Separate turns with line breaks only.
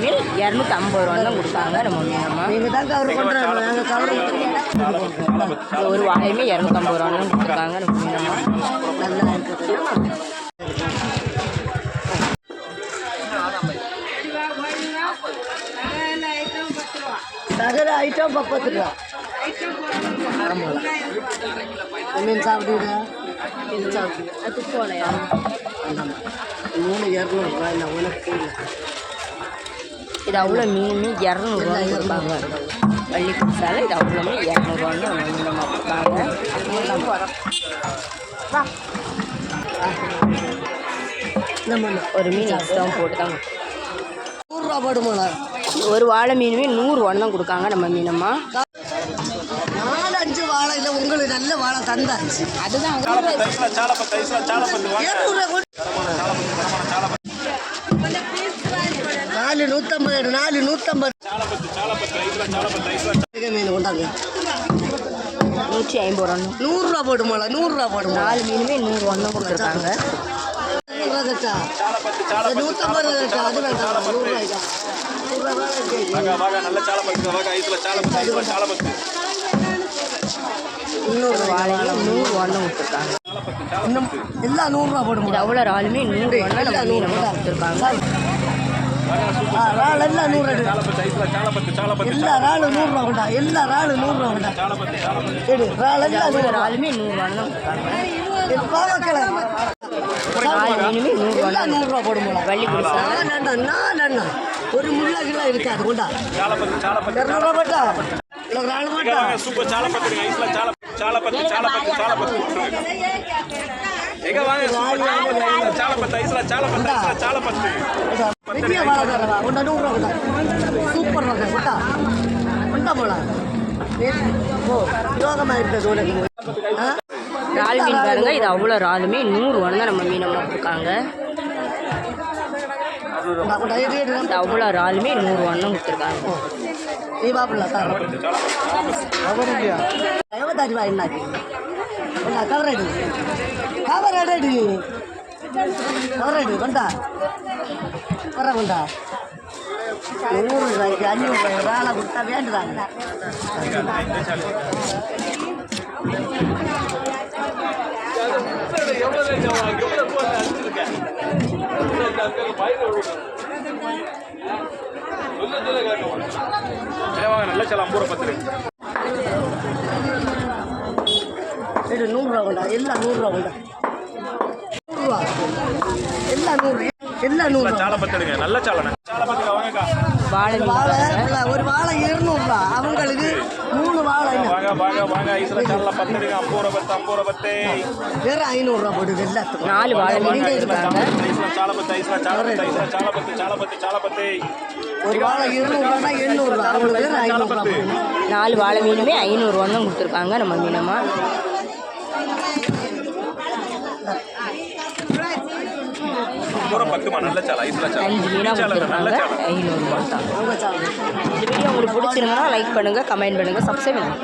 மீன் 250 ரூபா தான் கொடுத்தாங்க நம்ம மீனம்மா. ஒரு வாழையுமே 250 ரூபா தான் கொடுத்துருக்காங்க நம்ம மீனம்மா. நல்லா இருக்குது.
சகர ஐட்டம் 10 ரூபா. மீன் சாப்பிடுவா மீன் சாப்பிடு
அது போலையா
200 ரூபா இல்லை உனக்கு
இது அவ்வளோ மீனுமே 200 ரூபா கொடுப்பாங்க. வள்ளி குடிச்சாலும் இது அவ்வளோமே 200 ரூபான்னு மீனமாக கொடுப்பாங்க. ஒரு மீன் எக்ஸ்ட்ரா போட்டு தான்
100 ரூபா போடுமா.
ஒரு வாழை மீனுமே 100 ரூபான்னு தான் கொடுக்காங்க நம்ம மீனம்மா.
4-5 வாழை இல்லை உங்களுக்கு நல்ல வாழை தந்தாச்சு.
அதுதான்
450 மீன் கொண்டாங்க
150 ரூபா
100 ரூபா போடுமா. 100 ரூபா போடுமா.
4 மீனுமே 100 ரூபா தான் கொடுத்துருக்காங்க.
150 அது வேண்டாம் 100 ரூபாய்க்கா.
இன்னொரு வாழையில 100 ரூபான்னு கொடுத்துருக்காங்க.
இன்னும் எல்லாம் 100 ரூபா போடுமா.
இது அவ்வளோ ராலுமே 100 ரூபான்னு நம்ம மீனமாக கொடுத்துருக்காங்க.
ரால் எல்லாம் 100 எல்லா ராலும் 100 ரூபா கொண்டா. எல்லா ராலும் 100 ரூபா கொண்டா. சரி ரால் எல்லாம் 100
ராலுமே 100 ரூபான்னு தான் கொடுத்தாங்க.
பாவக்கிழங்கு
100 ரூபா
போடுமா.
வள்ளி குடிச்சா
ஒரு முள்ளாக்கெல்லாம் இருக்காது கொண்டா 200 ரூபா போட்டா இல்லை ரால் போட்டா
சூப்பர்
பெரிய வாழை தரவா கொண்டா 100 ரூபா கொண்டா. சூப்பர் வாங்க கொண்டா கொண்டா போலாம். ஓ யோகமாக இருக்குது உனக்கு.
ரால் மீன் பாருங்க, இது அவ்வளோ ராலுமே 100 ரூபான்னு தான் நம்ம மீனமாக கொடுக்காங்க. இது அவ்வளோ ராலுமே 100 ரூபான்னு தான் கொடுத்துருக்காங்க.
தீபாவளி தருவா என்னாச்சு கவரடி கவரடி கவரடி கொண்டா வர கொண்டா 100 ரூபாய்க்கு 500 ரூபாய் ராளை கொடுத்தா வேண்டுறாங்க.
நல்ல சில 50 ரூபா 10
இது 100 ரூபா கொண்டா. எல்லாம் 100 ரூபா கொண்டா. 100 ரூபா எல்லாம் 100 எல்லாம் 100 ரூபா.
சாலை பத்து எடுங்க. நல்ல சாலை
வாழை
வாழை ஒரு வாழை 200 ரூபா. அவங்களுக்கு 3 வாழை
வாங்க ஐஸ்ல சாலை 10 எடுங்க. 50 ரூபா 10
வேற 500 ரூபா போடுது எல்லாத்துக்கும்.
4 வாழை மீன் கொடுத்துருக்காங்க.
ஒரு வாழை 200 ரூபா 800 ரூபா. அவங்களுக்கு வேற 500 ரூபா
4 வாழை மீனுமே 500 ரூபான்னு தான் கொடுத்துருக்காங்க நம்ம மீனம்மா.
நல்ல சாலை
5 மீனாக கொடுத்துருக்காங்க. 500 ரூபா தான். இந்த வீடியோ உங்களுக்கு பிடிச்சிருந்தா லைக் பண்ணுங்கள், கமெண்ட் பண்ணுங்கள், சப்ஸ்கிரைப் பண்ணுங்கள்.